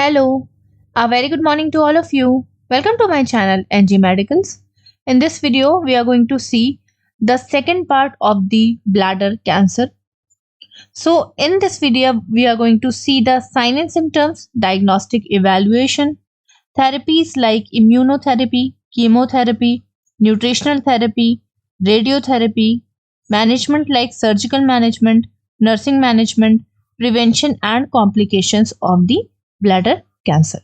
Hello, a very good morning to all of you. Welcome to my channel NG Medicals. In this video, we are going to see the second part of the bladder cancer. So, in this video, we are going to see the sign and symptoms, diagnostic evaluation, therapies like immunotherapy, chemotherapy, nutritional therapy, radiotherapy, management like surgical management, nursing management, prevention and complications of the bladder cancer.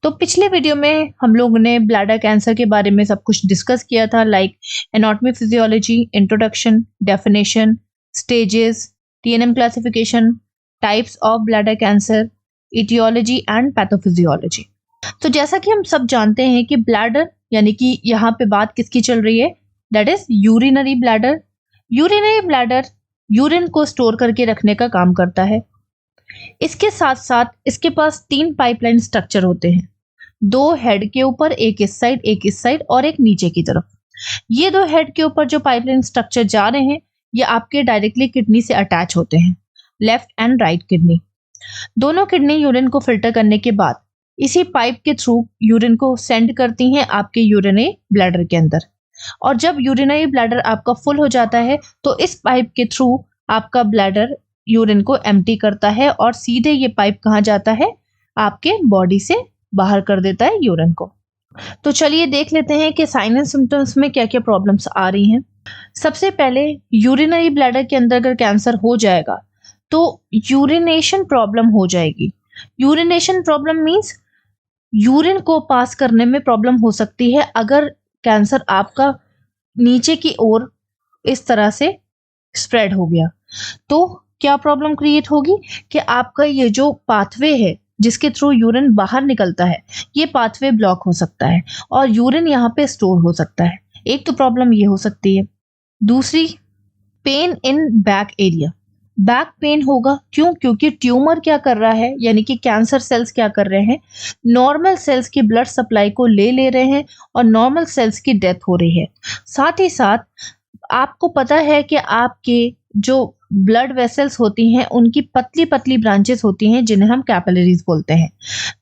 तो पिछले video में हम लोगों ने bladder cancer के बारे में सब कुछ डिस्कस किया था, like anatomy, physiology, introduction, definition, stages, TNM classification, types of bladder cancer, etiology and pathophysiology. तो जैसा कि हम सब जानते हैं कि ब्लैडर यानी कि यहाँ पे बात किसकी चल रही है, that is urinary bladder. Urinary bladder urine को स्टोर करके रखने का काम करता है। इसके साथ साथ इसके पास 3 पाइपलाइन स्ट्रक्चर होते हैं, 2 हेड के ऊपर, एक इस साइड और एक नीचे की तरफ। ये 2 हेड के ऊपर जो पाइपलाइन स्ट्रक्चर जा रहे हैं ये आपके डायरेक्टली किडनी से अटैच होते हैं, लेफ्ट एंड राइट किडनी। दोनों किडनी यूरिन को फिल्टर करने के बाद इसी पाइप के थ्रू यूरिन को सेंड करती हैं आपके यूरिनरी ब्लैडर के अंदर। और जब यूरिनरी ब्लैडर आपका फुल हो जाता है तो इस पाइप के थ्रू आपका ब्लैडर यूरिन को एम्प्टी करता है और सीधे ये पाइप कहाँ जाता है, आपके बॉडी से बाहर कर देता है यूरिन को। तो चलिए देख लेते हैं कि साइन एंड सिम्टम्स में क्या क्या प्रॉब्लम्स आ रही हैं। सबसे पहले यूरिनरी ब्लैडर के अंदर अगर कैंसर हो जाएगा तो यूरिनेशन प्रॉब्लम हो जाएगी। यूरिनेशन प्रॉब्लम मीन्स यूरिन को पास करने में प्रॉब्लम हो सकती है अगर कैंसर आपका नीचे की ओर इस तरह से स्प्रेड हो गया। तो क्या प्रॉब्लम क्रिएट होगी कि आपका ये जो पाथवे है जिसके थ्रू यूरिन बाहर निकलता है, ये पाथवे ब्लॉक हो सकता है और यूरिन यहाँ पे स्टोर हो सकता है। एक तो प्रॉब्लम ये हो सकती है। दूसरी, pain in back area. Back pain होगा, क्यों? क्योंकि ट्यूमर क्या कर रहा है, यानी कि कैंसर सेल्स क्या कर रहे हैं, नॉर्मल सेल्स की ब्लड सप्लाई को ले रहे हैं और नॉर्मल सेल्स की डेथ हो रही है। साथ ही साथ आपको पता है कि आपके जो ब्लड वेसल्स होती हैं उनकी पतली पतली ब्रांचेस होती हैं जिन्हें हम कैपिलरीज बोलते हैं।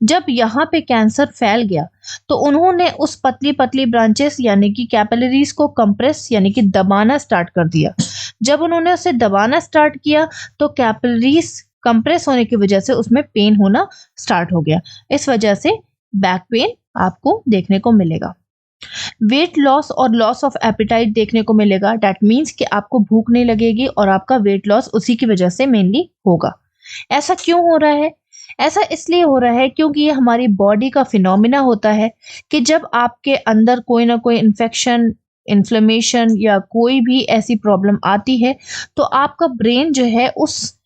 जब यहाँ पे कैंसर फैल गया तो उन्होंने उस पतली पतली ब्रांचेस यानी कि कैपिलरीज को कंप्रेस यानी कि दबाना स्टार्ट कर दिया। जब उन्होंने उसे दबाना स्टार्ट किया तो कैपिलरीज कंप्रेस होने की वजह से उसमें पेन होना स्टार्ट हो गया। इस वजह से बैक पेन आपको देखने को मिलेगा। वेट लॉस और लॉस ऑफ एपिटाइट देखने को मिलेगा। दैट मीन्स कि आपको भूख नहीं लगेगी और आपका वेट लॉस उसी की वजह से मेनली होगा। ऐसा क्यों हो रहा है? ऐसा इसलिए हो रहा है क्योंकि ये हमारी बॉडी का फिनोमिना होता है कि जब आपके अंदर कोई ना कोई इन्फेक्शन, इन्फ्लेमेशन या कोई भी ऐसी प्रॉब्लम आती है तो आपका ब्रेन जो है उस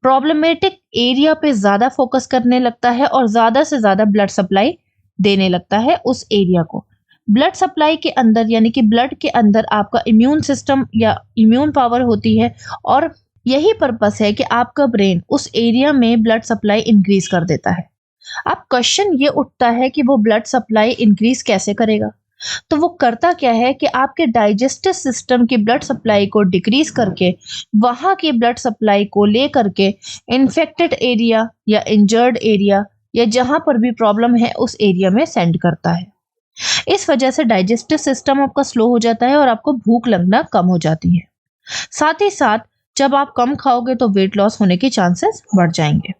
प्रॉब्लमेटिक एरिया पे ज़्यादा फोकस करने लगता है और ज़्यादा से ज़्यादा ब्लड सप्लाई देने लगता है उस एरिया को। ब्लड सप्लाई के अंदर यानी कि ब्लड के अंदर आपका इम्यून सिस्टम या इम्यून पावर होती है और यही पर्पस है कि आपका ब्रेन उस एरिया में ब्लड सप्लाई इंक्रीज कर देता है। अब क्वेश्चन ये उठता है कि वो ब्लड सप्लाई इंक्रीज कैसे करेगा? तो वो करता क्या है कि आपके डाइजेस्टिव सिस्टम की ब्लड सप्लाई को डिक्रीज करके वहां की ब्लड सप्लाई को ले करके इन्फेक्टेड एरिया या इंजर्ड एरिया या जहां पर भी प्रॉब्लम है उस एरिया में सेंड करता है। इस वजह से डाइजेस्टिव सिस्टम आपका स्लो हो जाता है और आपको भूख लगना कम हो जाती है। साथ ही साथ जब आप कम खाओगे तो वेट लॉस होने के चांसेस बढ़ जाएंगे।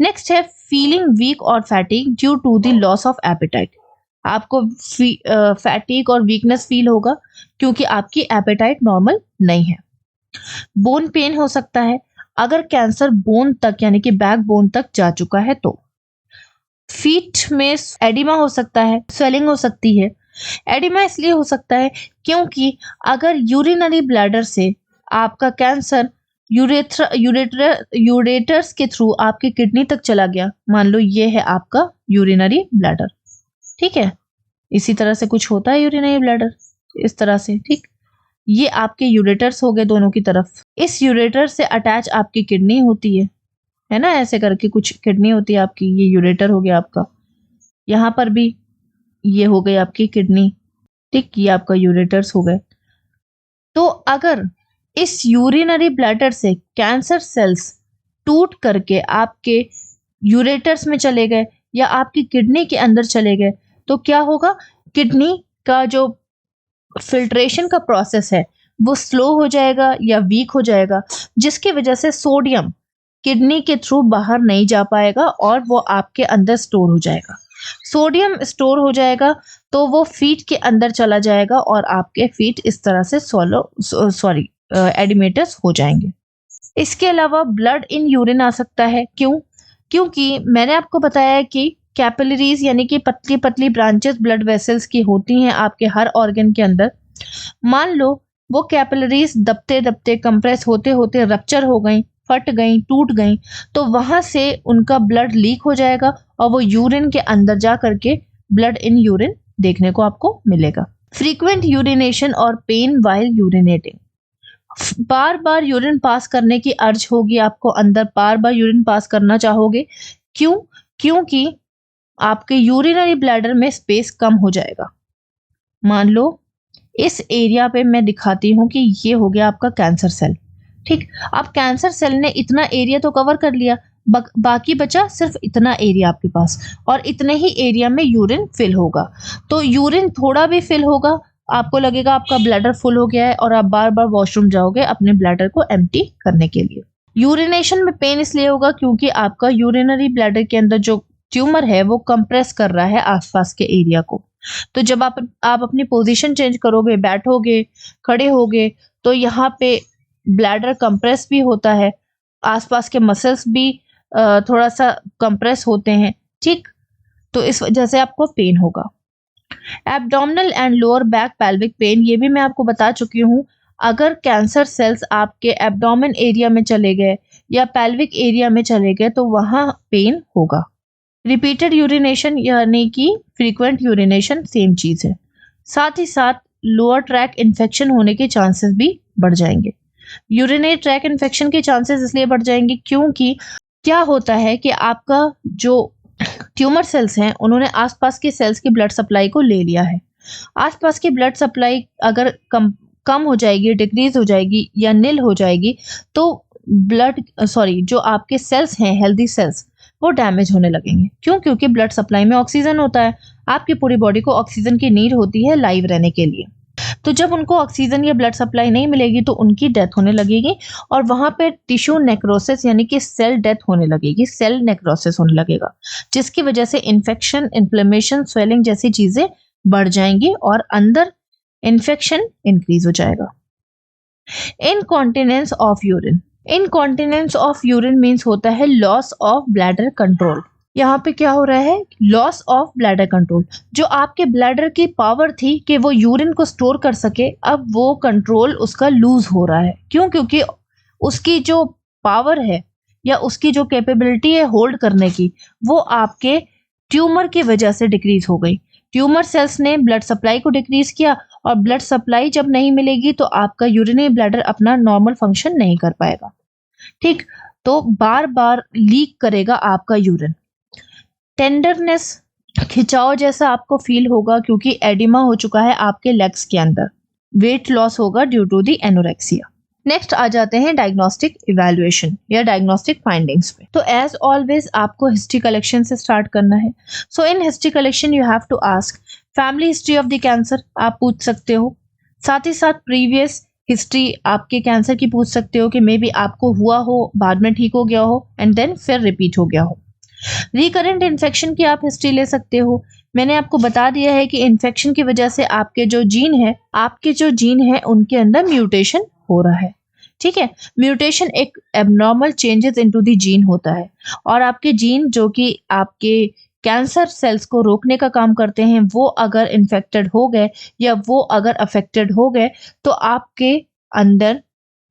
नेक्स्ट है फीलिंग वीक और fatigue due to the loss of appetite. आपको फैटिग और वीकनेस फील होगा क्योंकि आपकी एपेटाइट नॉर्मल नहीं है। बोन पेन हो सकता है अगर कैंसर बोन तक यानी कि बैक बोन तक जा चुका है तो। फीट में एडिमा हो सकता है, स्वेलिंग हो सकती है। एडिमा इसलिए हो सकता है क्योंकि अगर यूरिनरी ब्लैडर से आपका कैंसर यूरेटर्स के थ्रू आपकी किडनी तक चला गया, मान लो ये है आपका यूरिनरी ब्लैडर, ठीक है, इसी तरह से कुछ होता है यूरिनरी ब्लैडर इस तरह से, ठीक। ये आपके यूरेटर्स हो गए दोनों की तरफ। इस यूरेटर से अटैच आपकी किडनी होती है ना, ऐसे करके कुछ किडनी होती है आपकी, ये यूरेटर हो गया आपका। यहाँ पर भी ये हो गई आपकी किडनी, ठीक, ये आपका यूरेटर्स हो गए। तो अगर इस यूरिनरी ब्लैडर से कैंसर सेल्स टूट करके आपके यूरेटर्स में चले गए या आपकी किडनी के अंदर चले गए तो क्या होगा, किडनी का जो फिल्ट्रेशन का प्रोसेस है वो स्लो हो जाएगा या वीक हो जाएगा, जिसकी वजह से सोडियम किडनी के थ्रू बाहर नहीं जा पाएगा और वो आपके अंदर स्टोर हो जाएगा। सोडियम स्टोर हो जाएगा तो वो फीट के अंदर चला जाएगा और आपके फीट इस तरह से एडिमेटस हो जाएंगे। इसके अलावा ब्लड इन यूरिन आ सकता है। क्यों? क्योंकि मैंने आपको बताया है कि कैपिलरीज यानी कि पतली पतली ब्रांचेस ब्लड वेसल्स की होती हैं आपके हर ऑर्गन के अंदर। मान लो वो कैपिलरीज दबते दबते कंप्रेस होते होते रप्चर हो गई, फट गई, टूट गई, तो वहां से उनका ब्लड लीक हो जाएगा और वो यूरिन के अंदर जा करके ब्लड इन यूरिन देखने को आपको मिलेगा। फ्रीक्वेंट यूरिनेशन और पेन वाइल यूरिनेटिंग, बार बार यूरिन पास करने की अर्ज होगी आपको अंदर, बार बार यूरिन पास करना चाहोगे। क्यों? क्योंकि आपके यूरिनरी ब्लैडर में स्पेस कम हो जाएगा। मान लो इस एरिया पे मैं दिखाती हूँ कि ये हो गया आपका कैंसर सेल। ठीक, अब कैंसर सेल ने इतना एरिया तो कवर कर लिया, बाकी बचा सिर्फ इतना एरिया आपके पास, और इतने ही एरिया में यूरिन फिल होगा। तो यूरिन थोड़ा भी फिल होगा, आपको लगेगा आपका ब्लैडर फुल हो गया है और आप बार बार वॉशरूम जाओगे अपने ब्लैडर को एम्प्टी करने के लिए। यूरिनेशन में पेन इसलिए होगा क्योंकि आपका यूरिनरी ब्लैडर के अंदर जो ट्यूमर है वो कंप्रेस कर रहा है आसपास के एरिया को। तो जब आप अपनी पोजीशन चेंज करोगे, बैठोगे, खड़े होगे, तो यहाँ पे ब्लैडर कंप्रेस भी होता है, आसपास के मसल्स भी थोड़ा सा कंप्रेस होते हैं। ठीक, तो इस वजह से आपको पेन होगा। Abdominal and lower back pelvic pain, ये भी मैं आपको बता चुकी हूँ। अगर कैंसर सेल्स आपके एब्डोमेन एरिया में चले गए या पेल्विक एरिया में चले गए तो वहां पेन होगा। रिपीटेड यूरिनेशन यानी कि फ्रीक्वेंट यूरिनेशन सेम चीज है। साथ ही साथ लोअर ट्रैक इन्फेक्शन होने के चांसेस भी बढ़ जाएंगे। यूरिनरी ट्रैक इन्फेक्शन के चांसेस इसलिए बढ़ जाएंगे क्योंकि क्या होता है कि आपका जो ट्यूमर सेल्स हैं उन्होंने आसपास के सेल्स की ब्लड सप्लाई को ले लिया है। आसपास की ब्लड सप्लाई अगर कम हो जाएगी, डिक्रीज हो जाएगी या निल हो जाएगी तो जो आपके सेल्स हैं, हेल्दी सेल्स, वो डैमेज होने लगेंगे। क्यों? क्योंकि ब्लड सप्लाई में ऑक्सीजन होता है, आपकी पूरी बॉडी को ऑक्सीजन की नीड होती है लाइव रहने के लिए। तो जब उनको ऑक्सीजन या ब्लड सप्लाई नहीं मिलेगी तो उनकी डेथ होने लगेगी और वहां पे टिश्यू नेक्रोसिस यानी कि सेल डेथ होने लगेगी, सेल नेक्रोसिस होने लगेगा, जिसकी वजह से इन्फेक्शन, इन्फ्लेमेशन, स्वेलिंग जैसी चीजें बढ़ जाएंगी और अंदर इन्फेक्शन इंक्रीज हो जाएगा। Incontinence of urine, incontinence of urine means होता है लॉस ऑफ ब्लैडर कंट्रोल। यहाँ पे क्या हो रहा है? Loss of bladder control. जो आपके ब्लैडर की पावर थी कि वो यूरिन को स्टोर कर सके, अब वो कंट्रोल उसका लूज हो रहा है। क्यों? क्योंकि उसकी जो पावर है या उसकी जो कैपेबिलिटी है होल्ड करने की, वो आपके ट्यूमर की वजह से डिक्रीज हो गई। ट्यूमर सेल्स ने ब्लड सप्लाई को डिक्रीज किया और ब्लड सप्लाई जब नहीं मिलेगी तो आपका यूरिनरी ब्लैडर अपना नॉर्मल फंक्शन नहीं कर पाएगा। ठीक, तो बार बार लीक करेगा आपका यूरिन। टेंडरनेस, खिंचाव जैसा आपको फील होगा क्योंकि एडिमा हो चुका है आपके लेग्स के अंदर। वेट लॉस होगा due to the anorexia. Next आ जाते हैं डायग्नोस्टिक इवैल्यूएशन या डायग्नोस्टिक फाइंडिंग्स पे। तो एज ऑलवेज आपको हिस्ट्री कलेक्शन से स्टार्ट करना है। So in history collection you have to ask family history of the cancer, आप पूछ सकते हो। साथ ही साथ प्रीवियस हिस्ट्री आपके कैंसर की पूछ सकते हो कि मे बी आपको हुआ हो, बाद में ठीक हो गया हो एंड देन फिर रिपीट हो गया हो। रिकरेंट इन्फेक्शन की आप हिस्ट्री ले सकते हो। मैंने आपको बता दिया है कि इन्फेक्शन की वजह से आपके जो जीन है उनके अंदर म्यूटेशन हो रहा है। ठीक है, म्यूटेशन एक abnormal changes into the gene होता है और आपके जीन जो कि आपके कैंसर सेल्स को रोकने का काम करते हैं, वो अगर इन्फेक्टेड हो गए या वो अगर अफेक्टेड हो गए तो आपके अंदर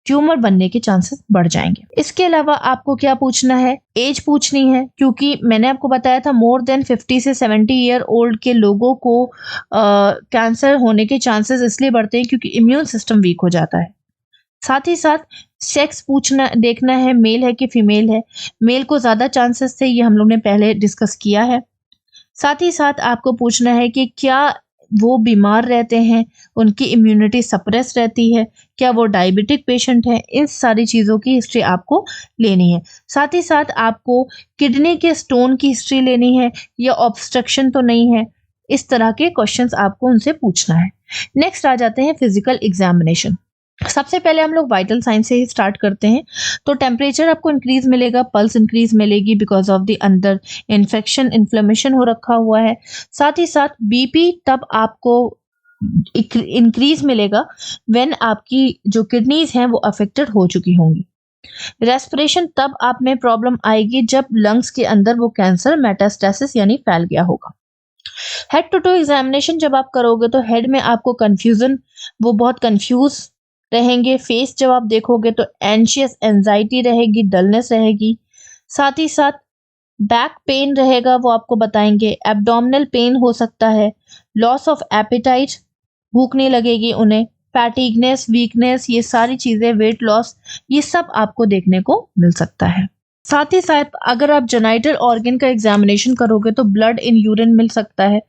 ट्यूमर बनने के चांसेस बढ़ जाएंगे। इसके अलावा आपको क्या पूछना है? एज पूछनी है, क्योंकि मैंने आपको बताया था मोर देन 50 से 70 ईयर ओल्ड के लोगों को कैंसर होने के चांसेस इसलिए बढ़ते हैं क्योंकि इम्यून सिस्टम वीक हो जाता है। साथ ही साथ सेक्स देखना है, मेल है कि फीमेल है। मेल को ज्यादा चांसेस थे, ये हम लोग ने पहले डिस्कस किया है। साथ ही साथ आपको पूछना है कि क्या वो बीमार रहते हैं, उनकी इम्यूनिटी सप्रेस रहती है, क्या वो डायबिटिक पेशेंट है, इन सारी चीज़ों की हिस्ट्री आपको लेनी है। साथ ही साथ आपको किडनी के स्टोन की हिस्ट्री लेनी है या ऑब्स्ट्रक्शन तो नहीं है, इस तरह के क्वेश्चंस आपको उनसे पूछना है। नेक्स्ट आ जाते हैं फिजिकल एग्जामिनेशन। सबसे पहले हम लोग वाइटल साइन से ही स्टार्ट करते हैं। तो टेम्परेचर आपको इंक्रीज मिलेगा, पल्स इंक्रीज मिलेगी बिकॉज ऑफ द अंदर इन्फेक्शन इन्फ्लेमेशन हो रखा हुआ है। साथ ही साथ बीपी तब आपको इंक्रीज मिलेगा व्हेन आपकी जो किडनीज हैं वो अफेक्टेड हो चुकी होंगी। रेस्पिरेशन तब आप में प्रॉब्लम आएगी जब लंग्स के अंदर वो कैंसर मेटास्टेसिस यानी फैल गया होगा। हेड टू टू एग्जामिनेशन जब आप करोगे तो हेड में आपको कंफ्यूजन, वो बहुत कंफ्यूज रहेंगे। फेस जब आप देखोगे तो एंशियस एंजाइटी रहेगी, डलनेस रहेगी। साथ ही साथ बैक पेन रहेगा, वो आपको बताएंगे। एब्डोमिनल पेन हो सकता है, लॉस ऑफ एपेटाइट, भूख नहीं लगेगी उन्हें, फैटिगनेस, वीकनेस, ये सारी चीजें, वेट लॉस, ये सब आपको देखने को मिल सकता है। साथ ही साथ अगर आप जेनाइटल ऑर्गन का एग्जामिनेशन करोगे तो ब्लड इन यूरिन मिल सकता है।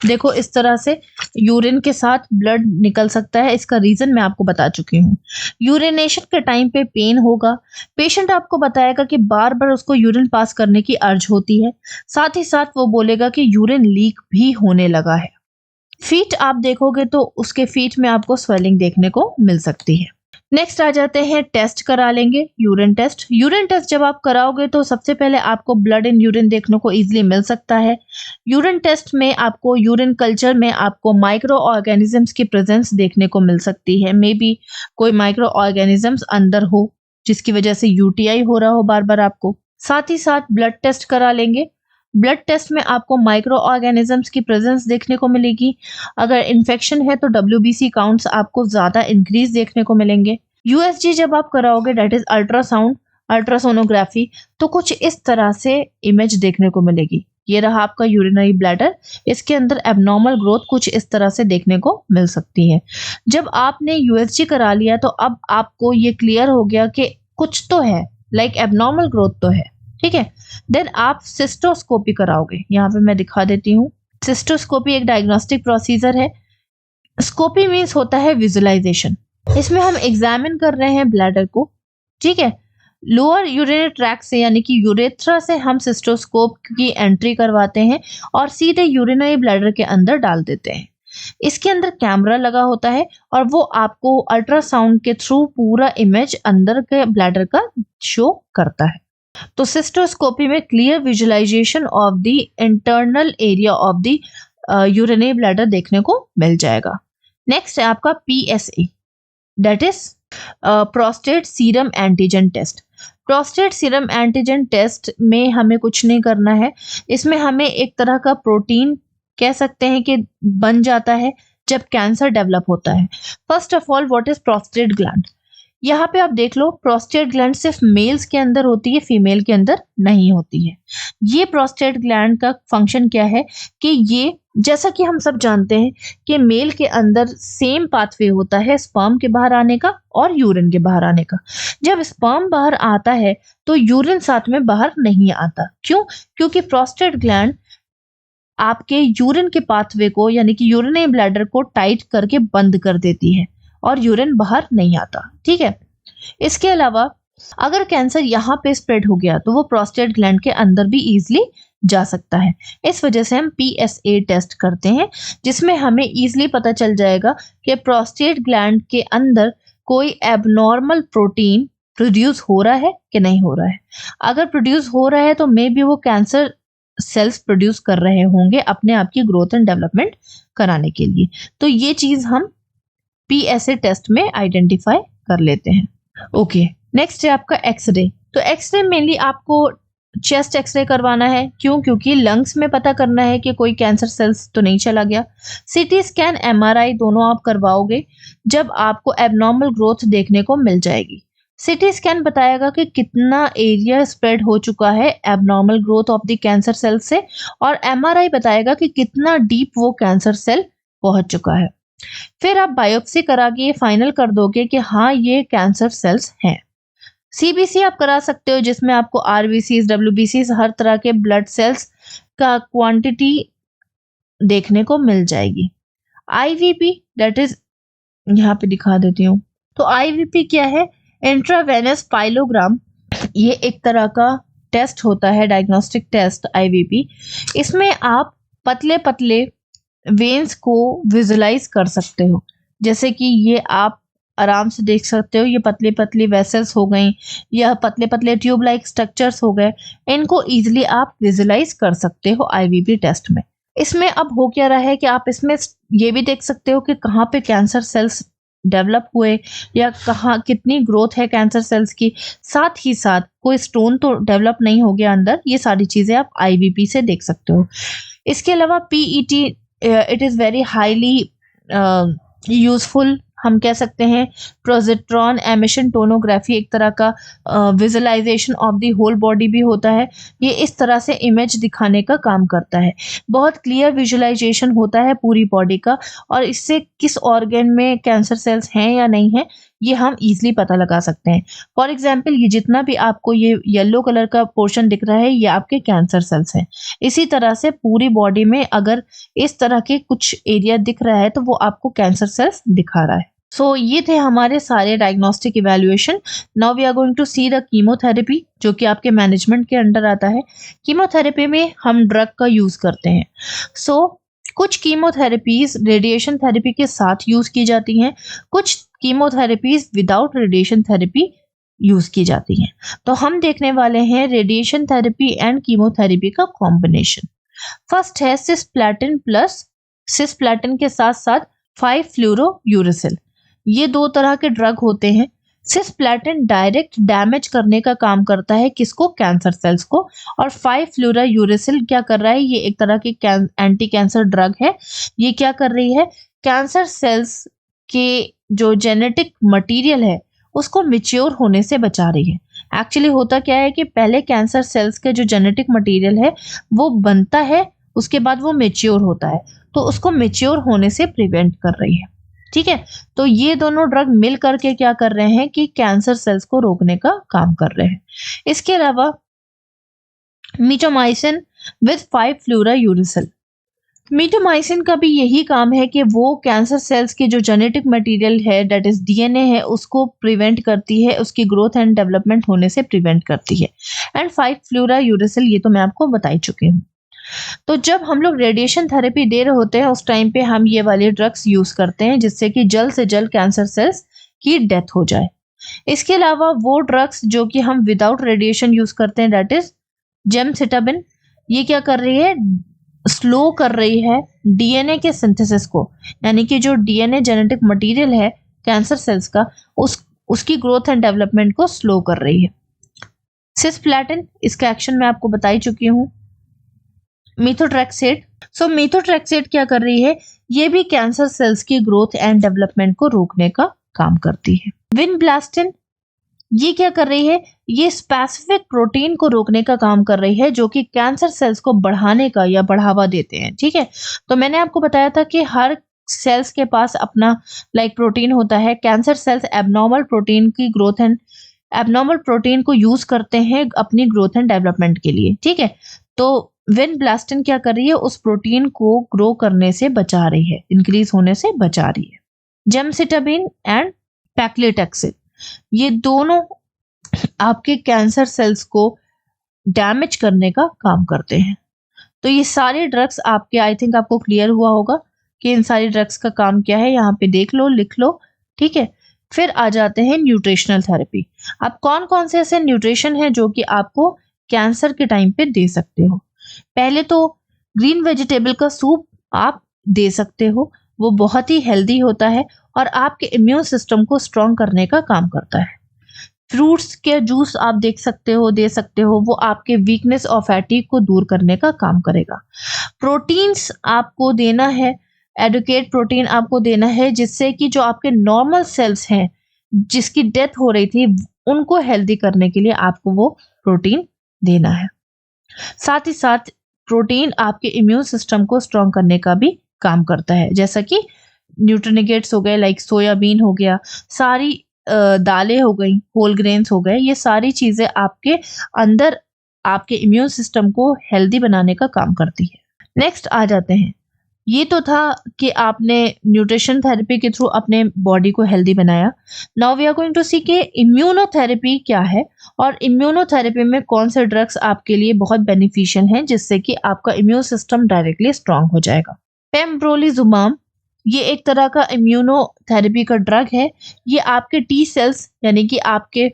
देखो इस तरह से यूरिन के साथ ब्लड निकल सकता है, इसका रीजन मैं आपको बता चुकी हूँ। यूरिनेशन के टाइम पे पेन होगा, पेशेंट आपको बताएगा कि बार बार उसको यूरिन पास करने की अर्ज होती है। साथ ही साथ वो बोलेगा कि यूरिन लीक भी होने लगा है। फीट आप देखोगे तो उसके फीट में आपको स्वेलिंग देखने को मिल सकती है। नेक्स्ट आ जाते हैं टेस्ट करा लेंगे, यूरिन टेस्ट। यूरिन टेस्ट जब आप कराओगे तो सबसे पहले आपको ब्लड इन यूरिन देखने को इजीली मिल सकता है। यूरिन टेस्ट में आपको यूरिन कल्चर में आपको माइक्रो ऑर्गेनिजम्स की प्रेजेंस देखने को मिल सकती है। मे बी कोई माइक्रो ऑर्गेनिजम्स अंदर हो जिसकी वजह से यूटीआई हो रहा हो बार बार आपको। साथ ही साथ ब्लड टेस्ट करा लेंगे। ब्लड टेस्ट में आपको माइक्रो ऑर्गेनिजम्स की प्रेजेंस देखने को मिलेगी। अगर इन्फेक्शन है तो WBC काउंट्स आपको ज्यादा इंक्रीज देखने को मिलेंगे। USG जब आप कराओगे, दैट इज अल्ट्रासाउंड, अल्ट्रासोनोग्राफी, तो कुछ इस तरह से इमेज देखने को मिलेगी। ये रहा आपका यूरिनरी ब्लैडर, इसके अंदर एबनॉर्मल ग्रोथ कुछ इस तरह से देखने को मिल सकती है। जब आपने USG करा लिया तो अब आपको ये क्लियर हो गया कि कुछ तो है, लाइक एबनॉर्मल ग्रोथ तो है, ठीक है। देन आप सिस्टोस्कोपी कराओगे, यहाँ पे मैं दिखा देती हूँ। सिस्टोस्कोपी एक डायग्नोस्टिक प्रोसीजर है। स्कोपी मीन्स होता है विजुअलाइजेशन। इसमें हम एग्जामिन कर रहे हैं ब्लैडर को, ठीक है। लोअर यूरिनरी ट्रैक्ट से यानी कि यूरेथ्रा से हम सिस्टोस्कोप की एंट्री करवाते हैं और सीधे यूरिनरी ब्लैडर के अंदर डाल देते हैं। इसके अंदर कैमरा लगा होता है और वो आपको अल्ट्रासाउंड के थ्रू पूरा इमेज अंदर के ब्लैडर का शो करता है। तो सिस्टोस्कोपी में clear visualisation of the internal area of the urinary bladder देखने को मिल जाएगा। नेक्स्ट है आपका PSA, that is prostate serum antigen test. Prostate serum antigen test में हमें कुछ नहीं करना है। इसमें हमें एक तरह का प्रोटीन कह सकते हैं कि बन जाता है जब कैंसर डेवलप होता है। First of all, what is prostate gland? यहाँ पे आप देख लो, प्रोस्टेट ग्लैंड सिर्फ मेल्स के अंदर होती है, फीमेल के अंदर नहीं होती है। ये प्रोस्टेट ग्लैंड का फंक्शन क्या है कि ये, जैसा कि हम सब जानते हैं कि मेल के अंदर सेम पाथवे होता है स्पर्म के बाहर आने का और यूरिन के बाहर आने का। जब स्पर्म बाहर आता है तो यूरिन साथ में बाहर नहीं आता। क्यों? क्योंकि प्रोस्टेट ग्लैंड आपके यूरिन के पाथवे को यानी कि यूरिनरी ब्लैडर को टाइट करके बंद कर देती है और यूरिन बाहर नहीं आता, ठीक है। इसके अलावा अगर कैंसर यहाँ पे स्प्रेड हो गया तो वो प्रोस्टेट ग्लैंड के अंदर भी इजीली जा सकता है। इस वजह से हम PSA टेस्ट करते हैं, जिसमें हमें इजीली पता चल जाएगा कि प्रोस्टेट ग्लैंड के अंदर कोई एबनॉर्मल प्रोटीन प्रोड्यूस हो रहा है कि नहीं हो रहा है। अगर प्रोड्यूस हो रहा है तो मे बी वो कैंसर सेल्स प्रोड्यूस कर रहे होंगे अपने आप की ग्रोथ एंड डेवलपमेंट कराने के लिए। तो ये चीज हम PSA टेस्ट में आइडेंटिफाई कर लेते हैं। ओके, नेक्स्ट है आपका एक्सरे। तो एक्सरे मेनली आपको चेस्ट एक्सरे करवाना है। क्यों? क्योंकि लंग्स में पता करना है कि कोई कैंसर सेल्स तो नहीं चला गया। CT स्कैन, MRI दोनों आप करवाओगे जब आपको एबनॉर्मल ग्रोथ देखने को मिल जाएगी। CT स्कैन बताएगा कि कितना एरिया स्प्रेड हो चुका है abnormal growth of the cancer cell से, और MRI बताएगा कि कितना डीप वो कैंसर सेल पहुंच चुका है। फिर आप बायोप्सी करा के ये फाइनल कर दोगे कि हाँ ये कैंसर सेल्स हैं। CBC आप करा सकते हो जिसमें आपको RBCs, WBCs, हर तरह के ब्लड सेल्स का क्वांटिटी देखने को मिल जाएगी। IVP दैट इज, यहाँ पे दिखा देती हूँ। तो IVP क्या है? Intravenous pyelogram. ये एक तरह का टेस्ट होता है, डायग्नोस्टिक टेस्ट IVP। इसमें आप पतले पतले वेन्स को विजुलाइज कर सकते हो। जैसे कि ये आप आराम से देख सकते हो, ये पतली पतली वेसल्स हो गई या पतले पतले ट्यूब लाइक स्ट्रक्चर्स हो गए, इनको इजीली आप विजुलाइज कर सकते हो IVP टेस्ट में। इसमें अब हो क्या रहा है कि आप इसमें ये भी देख सकते हो कि कहाँ पे कैंसर सेल्स डेवलप हुए या कहाँ कितनी ग्रोथ है कैंसर सेल्स की। साथ ही साथ कोई स्टोन तो डेवलप नहीं हो गया अंदर, ये सारी चीजें आप IVP से देख सकते हो। इसके अलावा PET, it is very highly useful, हम कह सकते हैं। प्रोजेट्रॉन एमिशन टोनोग्राफी एक तरह का visualisation of the whole body भी होता है। ये इस तरह से इमेज दिखाने का काम करता है। बहुत क्लियर विजुलाइजेशन होता है पूरी बॉडी का, और इससे किस ऑर्गन में कैंसर सेल्स हैं या नहीं है ये हम इजीली पता लगा सकते हैं। फॉर एग्जाम्पल, ये जितना भी आपको ये येलो कलर का पोर्शन दिख रहा है, ये आपके कैंसर सेल्स हैं। इसी तरह से पूरी बॉडी में अगर इस तरह के कुछ एरिया दिख रहा है तो वो आपको कैंसर सेल्स दिखा रहा है। सो ये थे हमारे सारे diagnostic evaluation. Now we are going to see the chemotherapy, जो कि आपके मैनेजमेंट के अंडर आता है। कीमोथेरेपी में हम ड्रग का यूज करते हैं। कुछ कीमोथेरेपीज रेडिएशन थेरेपी के साथ यूज की जाती हैं, कुछ chemotherapies without radiation therapy use की जाती हैं। तो हम देखने वाले हैं रेडिएशन थेरेपी एंड कीमोथेरेपी का कॉम्बिनेशन। फर्स्ट है सिस्प्लैटिन प्लस सिस्प्लैटिन के साथ साथ 5-फ्लूरोयूरेसिल। ये दो तरह के ड्रग होते हैं। सिस्प्लैटिन डायरेक्ट डैमेज करने का काम करता है किसको? कैंसर सेल्स को। और 5-फ्लूरोयूरेसिल क्या कर रहा है? ये एक तरह की एंटी कैंसर ड्रग है। ये क्या कर रही है? कैंसर सेल्स के जो जेनेटिक मटेरियल है उसको मिच्योर होने से बचा रही है। एक्चुअली होता क्या है कि पहले कैंसर सेल्स के जो जेनेटिक मटेरियल है वो बनता है, उसके बाद वो मेच्योर होता है, तो उसको मेच्योर होने से प्रिवेंट कर रही है। ठीक है, तो ये दोनों ड्रग मिल करके क्या कर रहे हैं कि कैंसर सेल्स को रोकने का काम कर रहे हैं। इसके अलावा मिटोमाइसिन विद 5-फ्लूरोयूरेसिल। मिटोमाइसिन का भी यही काम है कि वो कैंसर सेल्स के जो जेनेटिक मटेरियल है दैट इज DNA है उसको प्रिवेंट करती है, उसकी ग्रोथ एंड डेवलपमेंट होने से प्रिवेंट करती है। एंड 5-फ्लूरोयूरेसिल ये तो मैं आपको बता ही चुकी हूँ। तो जब हम लोग रेडिएशन थेरेपी दे रहे होते हैं उस टाइम पे हम ये वाले ड्रग्स यूज करते हैं जिससे कि जल्द से जल्द कैंसर सेल्स की डेथ हो जाए। इसके अलावा वो ड्रग्स जो कि हम विदाउट रेडिएशन यूज करते हैं दैट इज जेमसिटाबिन। ये क्या कर रही है? स्लो कर रही है DNA के सिंथेसिस को, यानी कि जो DNA जेनेटिक मटेरियल है कैंसर सेल्स का उसकी ग्रोथ एंड डेवलपमेंट को स्लो कर रही है। सिस्प्लैटिन, इसका एक्शन मैं आपको बता ही चुकी हूँ। मीथोट्रेक्सेट, मीथोट्रेक्सेट क्या कर रही है? ये भी कैंसर सेल्स की ग्रोथ एंड डेवलपमेंट को रोकने का काम करती है। विनब्लास्टिन, ये क्या कर रही है? ये स्पेसिफिक प्रोटीन को रोकने का काम कर रही है जो कि कैंसर सेल्स को बढ़ाने का या बढ़ावा देते हैं। ठीक है, तो मैंने आपको बताया था कि हर सेल्स के पास अपना प्रोटीन होता है। कैंसर सेल्स एबनॉर्मल प्रोटीन की ग्रोथ एंड एबनॉर्मल प्रोटीन को यूज करते हैं अपनी ग्रोथ एंड डेवलपमेंट के लिए। ठीक है, तो विनब्लास्टिन क्या कर रही है? उस प्रोटीन को ग्रो करने से बचा रही है, इंक्रीज होने से बचा रही है। जेमसिटाबिन एंड पैक्लिटैक्सिल, ये दोनों आपके कैंसर सेल्स को डैमेज करने का काम करते हैं। तो ये सारे ड्रग्स आपके, आई थिंक आपको क्लियर हुआ होगा कि इन सारी ड्रग्स का काम क्या है। यहाँ पे देख लो, लिख लो। ठीक है, फिर आ जाते हैं न्यूट्रिशनल थेरेपी। अब कौन कौन से ऐसे न्यूट्रिशन है जो कि आपको कैंसर के टाइम पे दे सकते हो? पहले तो ग्रीन वेजिटेबल का सूप आप दे सकते हो, वो बहुत ही हेल्दी होता है और आपके इम्यून सिस्टम को स्ट्रॉन्ग करने का काम करता है। फ्रूट्स के जूस आप दे सकते हो, वो आपके वीकनेस और फैटिग को दूर करने का काम करेगा। प्रोटीन्स आपको देना है, एडुकेट प्रोटीन आपको देना है जिससे कि जो आपके नॉर्मल सेल्स हैं जिसकी डेथ हो रही थी उनको हेल्दी करने के लिए आपको वो प्रोटीन देना है। साथ ही साथ प्रोटीन आपके इम्यून सिस्टम को स्ट्रॉन्ग करने का भी काम करता है, जैसा कि न्यूट्रिनेट्स हो गए, लाइक सोयाबीन हो गया, सारी दालें हो गई, होल ग्रेन्स हो गए, ये सारी चीजें आपके अंदर आपके इम्यून सिस्टम को हेल्दी बनाने का काम करती है। नेक्स्ट आ जाते हैं ये तो था कि आपने न्यूट्रिशन थेरेपी के थ्रू अपने बॉडी को हेल्दी बनाया। Now we are going to see कि इम्यूनोथेरेपी क्या है और इम्यूनोथेरेपी में कौन से ड्रग्स आपके लिए बहुत बेनिफिशियल हैं जिससे कि आपका इम्यून सिस्टम डायरेक्टली स्ट्रांग हो जाएगा। पेम्ब्रोलिजुमाब ये एक तरह का इम्यूनोथेरेपी का ड्रग है। ये आपके टी सेल्स यानी कि आपके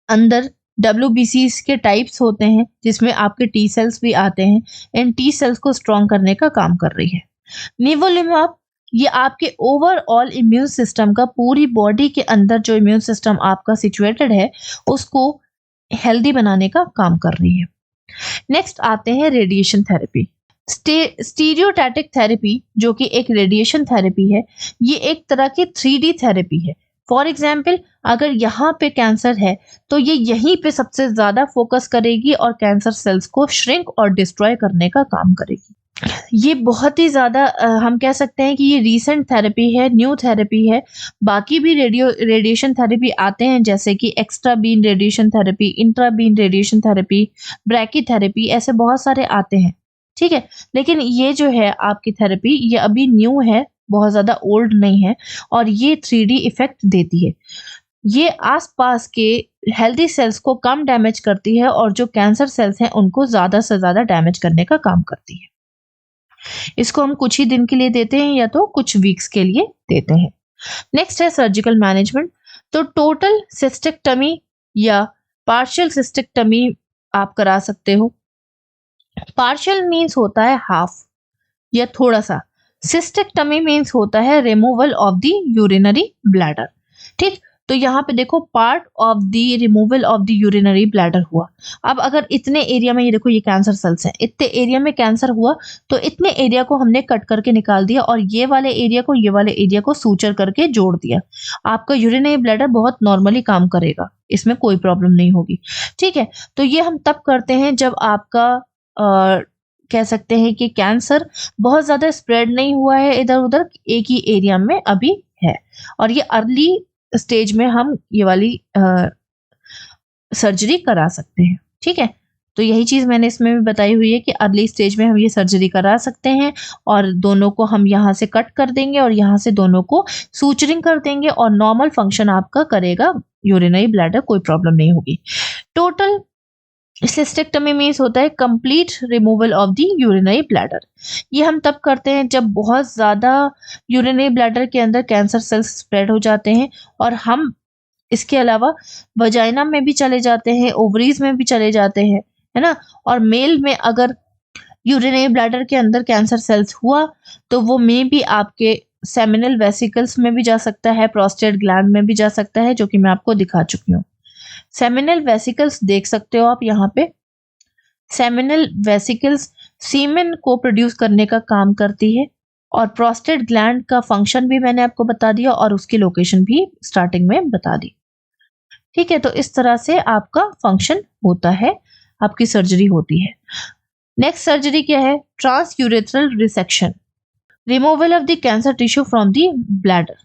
अंदर WBCs के टाइप्स होते हैं जिसमें आपके टी सेल्स भी आते हैं। इन टी सेल्स को स्ट्रांग करने का काम कर रही है। निवोलिमाब ये आपके ओवरऑल इम्यून सिस्टम का, पूरी बॉडी के अंदर जो इम्यून सिस्टम आपका सिचुएटेड है उसको हेल्दी बनाने का काम कर रही है। नेक्स्ट आते हैं रेडिएशन थेरेपी। स्टीरियोटैटिक थेरेपी जो कि एक रेडिएशन थेरेपी है, ये एक तरह की 3D थेरेपी है। फॉर एग्जाम्पल अगर यहाँ पे कैंसर है तो ये यहीं पे सबसे ज्यादा फोकस करेगी और कैंसर सेल्स को श्रिंक और डिस्ट्रॉय करने का काम करेगी। ये बहुत ही ज़्यादा हम कह सकते हैं कि ये रीसेंट थेरेपी है, न्यू थेरेपी है। बाकी भी रेडिएशन थेरेपी आते हैं जैसे कि extra beam radiation therapy, intra beam radiation therapy, brachytherapy, ऐसे बहुत सारे आते हैं, ठीक है। लेकिन ये जो है आपकी थेरेपी ये अभी न्यू है, बहुत ज़्यादा ओल्ड नहीं है और ये 3D इफेक्ट देती है। ये आसपास के हेल्दी सेल्स को कम डैमेज करती है और जो कैंसर सेल्स हैं उनको ज़्यादा से ज़्यादा डैमेज करने का काम करती है। इसको हम कुछ ही दिन के लिए देते हैं या तो कुछ वीक्स के लिए देते हैं। नेक्स्ट है सर्जिकल मैनेजमेंट। तो टोटल सिस्टेक्टमी या पार्शियल सिस्टेक्टमी आप करा सकते हो। पार्शियल मीन्स होता है हाफ या थोड़ा सा। सिस्टेक्टमी मीन्स होता है removal of the urinary bladder, ठीक। तो यहाँ पे देखो part of the removal of the urinary bladder हुआ। अब अगर इतने एरिया में, ये देखो ये कैंसर सेल्स हैं, इतने एरिया में कैंसर हुआ तो इतने एरिया को हमने कट करके निकाल दिया और ये वाले एरिया को सूचर करके जोड़ दिया। आपका यूरिनरी ब्लैडर बहुत नॉर्मली काम करेगा, इसमें कोई प्रॉब्लम नहीं होगी, ठीक है। तो ये हम तब करते हैं जब आपका कह सकते हैं कि कैंसर बहुत ज्यादा स्प्रेड नहीं हुआ है इधर उधर, एक ही एरिया में अभी है और ये अर्ली स्टेज में हम ये वाली सर्जरी करा सकते हैं, ठीक है। तो यही चीज मैंने इसमें भी बताई हुई है कि अर्ली स्टेज में हम ये सर्जरी करा सकते हैं और दोनों को हम यहाँ से कट कर देंगे और यहाँ से दोनों को सूचरिंग कर देंगे और नॉर्मल फंक्शन आपका करेगा यूरिनरी ब्लैडर, कोई प्रॉब्लम नहीं होगी। टोटल सिस्टेक्टमी मीन्स होता है complete removal of the urinary bladder. ये हम तब करते हैं जब बहुत ज़्यादा यूरिनरी ब्लैडर के अंदर कैंसर सेल्स स्प्रेड हो जाते हैं और हम इसके अलावा वजाइना में भी चले जाते हैं, ओवरीज में भी चले जाते हैं, है ना। और मेल में अगर यूरिनरी ब्लैडर के अंदर कैंसर सेल्स हुआ तो वो में भी आपके सेमिनल वेसिकल्स में भी जा सकता है, प्रोस्टेट ग्लैंड में भी जा सकता है, जो कि मैं आपको दिखा चुकी हूँ। सेमिनल वेसिकल्स देख सकते हो आप यहाँ पे। सेमिनल वेसिकल्स सीमेन को प्रोड्यूस करने का काम करती है और प्रोस्टेट ग्लैंड का फंक्शन भी मैंने आपको बता दिया और उसकी लोकेशन भी स्टार्टिंग में बता दी, ठीक है। तो इस तरह से आपका फंक्शन होता है, आपकी सर्जरी होती है। नेक्स्ट सर्जरी क्या है? Transurethral resection, removal of the cancer tissue from the bladder,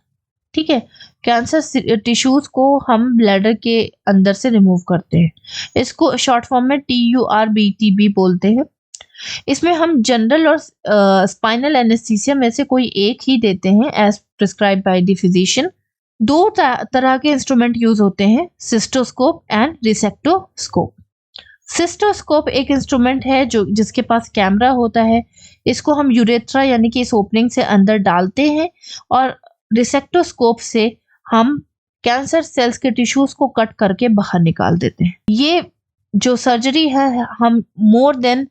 ठीक है। कैंसर टिश्यूज को हम ब्लैडर के अंदर से रिमूव करते हैं। इसको शॉर्ट फॉर्म में TURBTB बोलते हैं। इसमें हम जनरल और स्पाइनल एनेस्थीसिया में से कोई एक ही देते हैं as prescribe by the physician. दो तरह के इंस्ट्रूमेंट यूज होते हैं, सिस्टोस्कोप एंड रिसेक्टोस्कोप। सिस्टोस्कोप एक इंस्ट्रूमेंट है जिसके पास कैमरा होता है। इसको हम यूरेथ्रा यानी कि इस ओपनिंग से अंदर डालते हैं और रिसेक्टोस्कोप से हम कैंसर सेल्स के टिश्यूज को कट करके बाहर निकाल देते हैं। ये जो सर्जरी है हम मोर देन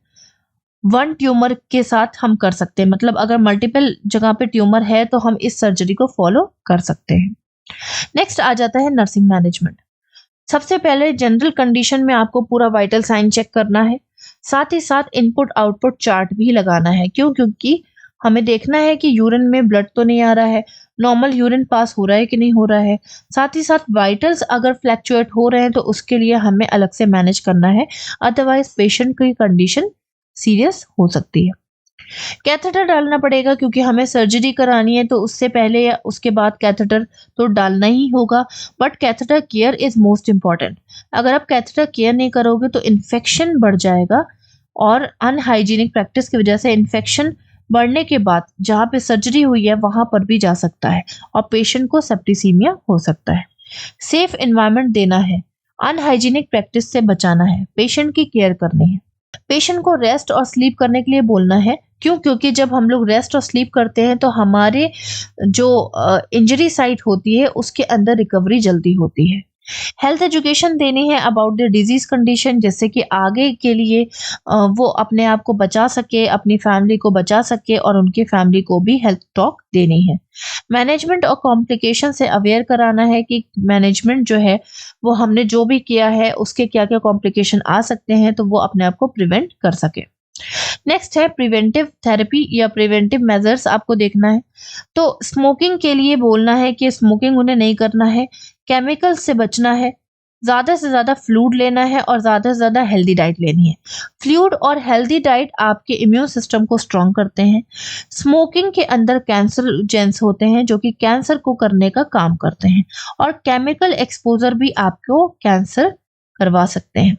1 ट्यूमर के साथ हम कर सकते हैं, मतलब अगर मल्टीपल जगह पे ट्यूमर है तो हम इस सर्जरी को फॉलो कर सकते हैं। नेक्स्ट आ जाता है नर्सिंग मैनेजमेंट। सबसे पहले जनरल कंडीशन में आपको पूरा वाइटल साइन चेक करना है, साथ ही साथ इनपुट आउटपुट चार्ट भी लगाना है। क्यों? क्योंकि हमें देखना है कि यूरिन में ब्लड तो नहीं आ रहा है, नॉर्मल यूरिन पास हो रहा है कि नहीं हो रहा है। साथ ही साथ वाइटल्स अगर फ्लैक्चुएट हो रहे हैं तो उसके लिए हमें अलग से मैनेज करना है, अदरवाइज पेशेंट की कंडीशन सीरियस हो सकती है। कैथेटर डालना पड़ेगा क्योंकि हमें सर्जरी करानी है, तो उससे पहले या उसके बाद कैथेटर तो डालना ही होगा, but catheter care is most important. अगर आप कैथेटर केयर नहीं करोगे तो इन्फेक्शन बढ़ जाएगा और अनहाइजीनिक प्रैक्टिस की वजह से इन्फेक्शन बढ़ने के बाद जहाँ पे सर्जरी हुई है वहां पर भी जा सकता है और पेशेंट को सेप्टिसीमिया हो सकता है। सेफ एनवायरनमेंट देना है, अनहाइजीनिक प्रैक्टिस से बचाना है, पेशेंट की केयर करनी है। पेशेंट को रेस्ट और स्लीप करने के लिए बोलना है। क्यों? क्योंकि जब हम लोग रेस्ट और स्लीप करते हैं तो हमारे जो इंजरी साइट होती है उसके अंदर रिकवरी जल्दी होती है। हेल्थ एजुकेशन देनी है अबाउट द डिजीज कंडीशन, जिससे कि आगे के लिए वो अपने आप को बचा सके, अपनी फैमिली को बचा सके और उनकी फैमिली को भी हेल्थ टॉक देनी है। मैनेजमेंट और कॉम्प्लिकेशन से अवेयर कराना है कि मैनेजमेंट जो है वो हमने जो भी किया है उसके क्या क्या कॉम्प्लिकेशन आ सकते हैं, तो वो अपने आप को प्रिवेंट कर सके। नेक्स्ट है प्रिवेंटिव थेरेपी या प्रिवेंटिव मेजर्स आपको देखना है। तो स्मोकिंग के लिए बोलना है कि स्मोकिंग उन्हें नहीं करना है, केमिकल से बचना है, ज़्यादा से ज़्यादा फ्लूइड लेना है और ज़्यादा से ज़्यादा हेल्दी डाइट लेनी है। फ्लूइड और हेल्दी डाइट आपके इम्यून सिस्टम को स्ट्रॉन्ग करते हैं। स्मोकिंग के अंदर कैंसरोजेंस होते हैं जो कि कैंसर को करने का काम करते हैं और केमिकल एक्सपोजर भी आपको कैंसर करवा सकते हैं।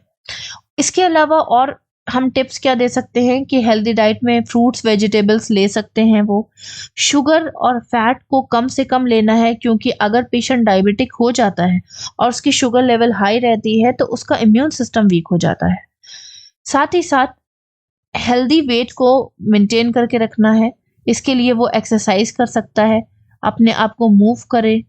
इसके अलावा और हम टिप्स क्या दे सकते हैं कि हेल्दी डाइट में फ्रूट्स वेजिटेबल्स ले सकते हैं वो। शुगर और फैट को कम से कम लेना है, क्योंकि अगर पेशेंट डायबिटिक हो जाता है और उसकी शुगर लेवल हाई रहती है तो उसका इम्यून सिस्टम वीक हो जाता है। साथ ही साथ हेल्दी वेट को मेंटेन करके रखना है। इसके लिए वो एक्सरसाइज कर सकता है, अपने आप को मूव करे,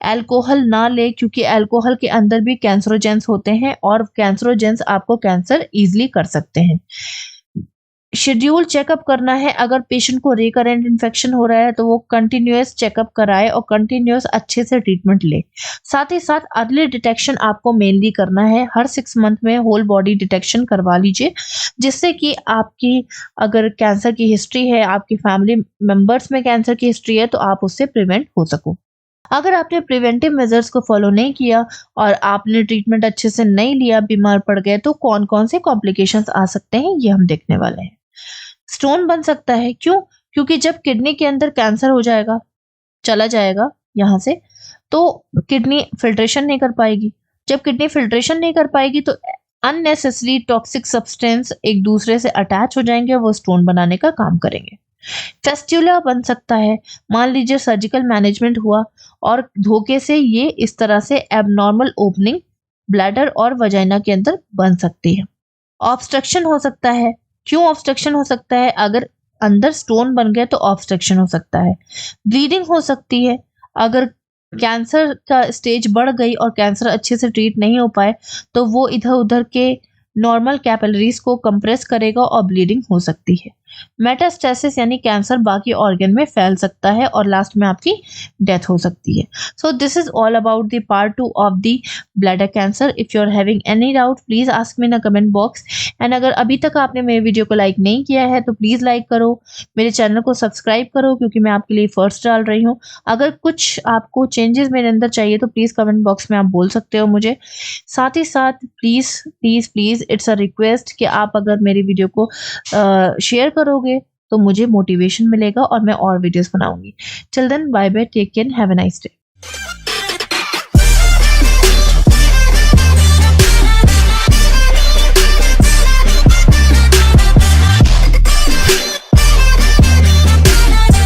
अल्कोहल ना ले क्योंकि अल्कोहल के अंदर भी कैंसरोजेंस होते हैं और कैंसरोजेंस आपको कैंसर इजीली कर सकते हैं। शेड्यूल चेकअप करना है। अगर पेशेंट को रिकरेंट इन्फेक्शन हो रहा है तो वो कंटिन्यूअस चेकअप कराए और कंटिन्यूअस अच्छे से ट्रीटमेंट ले। साथ ही साथ अर्ली डिटेक्शन आपको मेनली करना है। हर 6 मंथ में होल बॉडी डिटेक्शन करवा लीजिए, जिससे कि आपकी अगर कैंसर की हिस्ट्री है, आपकी फैमिली मेंबर्स में कैंसर की हिस्ट्री है, तो आप उससे प्रिवेंट हो सको। अगर आपने प्रिवेंटिव मेजर्स को फॉलो नहीं किया और आपने ट्रीटमेंट अच्छे से नहीं लिया, बीमार पड़ गए, तो कौन कौन से कॉम्प्लिकेशंस आ सकते हैं ये हम देखने वाले हैं। स्टोन बन सकता है। क्यों? क्योंकि जब किडनी के अंदर कैंसर हो जाएगा, चला जाएगा यहाँ से, तो किडनी फिल्ट्रेशन नहीं कर पाएगी। जब किडनी फिल्ट्रेशन नहीं कर पाएगी तो अननेसेसरी टॉक्सिक सब्सटेंस एक दूसरे से अटैच हो जाएंगे और वो स्टोन बनाने का काम करेंगे। फेस्ट्यूला बन सकता है। मान लीजिए सर्जिकल मैनेजमेंट हुआ और धोखे से ये इस तरह से एबनॉर्मल ओपनिंग ब्लैडर और वजाइना के अंदर बन सकती है। ऑब्स्ट्रक्शन हो सकता है। क्यों ऑब्स्ट्रक्शन हो सकता है? अगर अंदर स्टोन बन गए तो ऑब्स्ट्रक्शन हो सकता है। ब्लीडिंग हो सकती है। अगर कैंसर का स्टेज बढ़ गई और कैंसर अच्छे से ट्रीट नहीं हो पाए तो वो इधर उधर के नॉर्मल कैपिलरीज को कंप्रेस करेगा और ब्लीडिंग हो सकती है। मेटास्टेसिस यानी कैंसर बाकी ऑर्गन में फैल सकता है और लास्ट में आपकी डेथ हो सकती है। So this is all about the part 2 of the bladder cancer. If you are having any doubt please ask me in comment box. And अगर अभी तक आपने मेरे वीडियो को लाइक नहीं किया है तो प्लीज लाइक करो, मेरे चैनल को सब्सक्राइब करो क्योंकि मैं आपके लिए फर्स्ट डाल रही हूँ। अगर कुछ आपको चेंजेस मेरे अंदर चाहिए तो प्लीज कमेंट बॉक्स में आप बोल सकते हो मुझे। साथ ही साथ please please please it's a request कि आप अगर मेरी वीडियो को शेयर करोगे तो मुझे मोटिवेशन मिलेगा और मैं और वीडियोस बनाऊंगी। Till then bye bye, take care, have a nice day.